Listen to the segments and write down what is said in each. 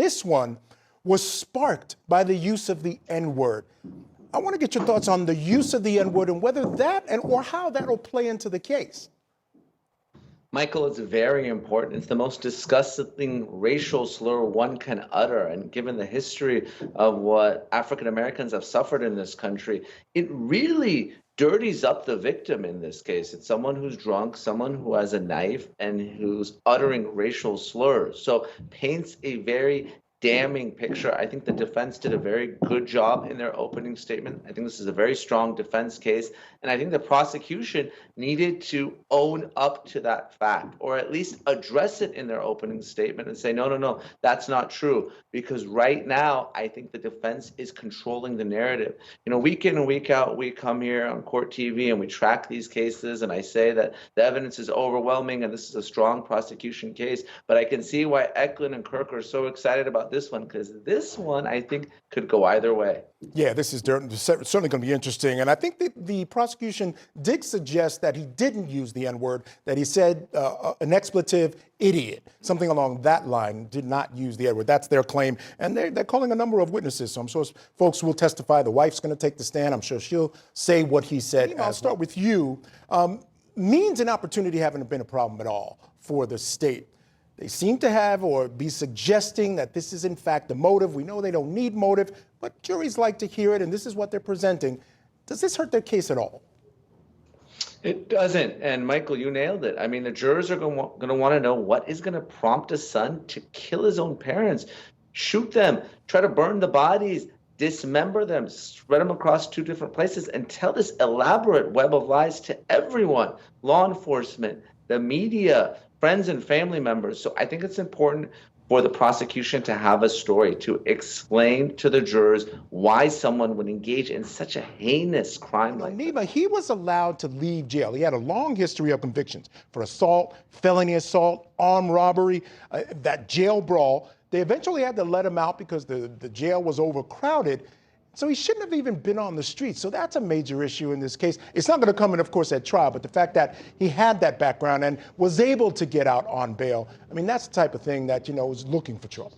this one was sparked by the use of the N-word. I want to get your thoughts on the use of the N-word and whether that or how that'll play into the case. Michael, it's very important. It's the most disgusting racial slur one can utter. And given the history of what African Americans have suffered in this country, it really dirties up the victim in this case. It's someone who's drunk, someone who has a knife, and who's uttering racial slurs. So paints a very damning picture. I think the defense did a very good job in their opening statement. I think this is a very strong defense case. And I think the prosecution needed to own up to that fact, or at least address it in their opening statement and say, no, that's not true. Because right now, I think the defense is controlling the narrative. You know, week in and week out, we come here on court TV and we track these cases. And I say that the evidence is overwhelming and this is a strong prosecution case. But I can see why Eklund and Kirk are so excited about this one, because this one, I think, could go either way. Yeah, this is certainly going to be interesting. And I think the prosecution did suggest that he didn't use the N-word, that he said an expletive idiot, something along that line, did not use the N-word. That's their claim. And they're calling a number of witnesses. So I'm sure folks will testify. The wife's going to take the stand. I'm sure she'll say what he said. I'll start with you. Means and opportunity haven't been a problem at all for the state. They seem to have or be suggesting that this is in fact the motive. We know they don't need motive, but juries like to hear it, and this is what they're presenting. Does this hurt their case at all? It doesn't. And Michael, you nailed it. I mean, the jurors are going to want to know what is going to prompt a son to kill his own parents, shoot them, try to burn the bodies, dismember them, spread them across 2 different places, and tell this elaborate web of lies to everyone, law enforcement, the media, friends and family members. So I think it's important for the prosecution to have a story to explain to the jurors why someone would engage in such a heinous crime like that. Neama, he was allowed to leave jail. He had a long history of convictions for assault, felony assault, armed robbery, that jail brawl. They eventually had to let him out because the jail was overcrowded. So he shouldn't have even been on the street. So that's a major issue in this case. It's not going to come in, of course, at trial, but the fact that he had that background and was able to get out on bail, I mean, that's the type of thing that, is looking for trouble.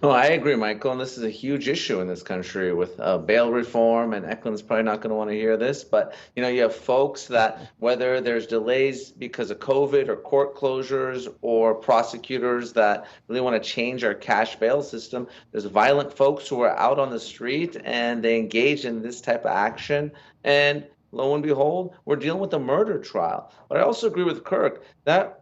No, I agree, Michael, and this is a huge issue in this country with bail reform, and Eklund's probably not going to want to hear this, but, you have folks that, whether there's delays because of COVID or court closures or prosecutors that really want to change our cash bail system, there's violent folks who are out on the street and they engage in this type of action, and lo and behold, we're dealing with a murder trial. But I also agree with Kirk that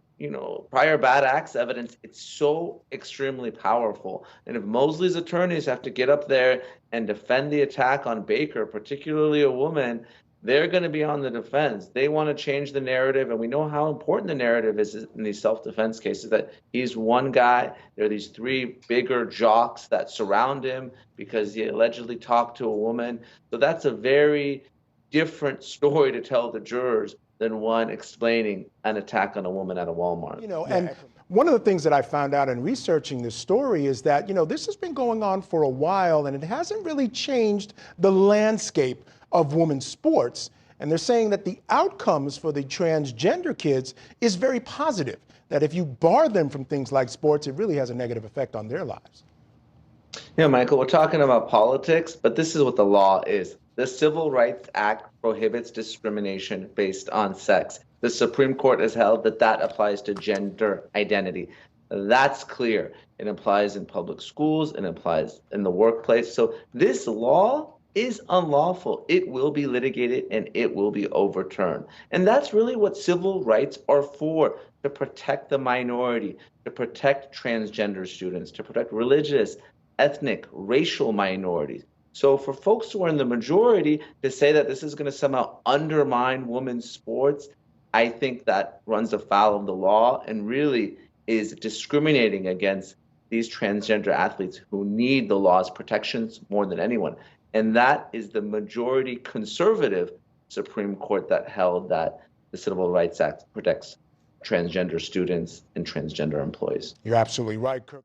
prior bad acts evidence, it's so extremely powerful. And if Mosley's attorneys have to get up there and defend the attack on Baker, particularly a woman, they're going to be on the defense. They want to change the narrative. And we know how important the narrative is in these self-defense cases, that he's one guy. There are these 3 bigger jocks that surround him because he allegedly talked to a woman. So that's a very different story to tell the jurors than one explaining an attack on a woman at a Walmart. And one of the things that I found out in researching this story is that, this has been going on for a while and it hasn't really changed the landscape of women's sports. And they're saying that the outcomes for the transgender kids is very positive, that if you bar them from things like sports, it really has a negative effect on their lives. Yeah, Michael, we're talking about politics, but this is what the law is. The Civil Rights Act prohibits discrimination based on sex. The Supreme Court has held that applies to gender identity. That's clear. It applies in public schools, it applies in the workplace. So this law is unlawful. It will be litigated and it will be overturned. And that's really what civil rights are for, to protect the minority, to protect transgender students, to protect religious, ethnic, racial minorities. So for folks who are in the majority to say that this is going to somehow undermine women's sports, I think that runs afoul of the law and really is discriminating against these transgender athletes who need the law's protections more than anyone. And that is the majority conservative Supreme Court that held that the Civil Rights Act protects transgender students and transgender employees. You're absolutely right, Kirk.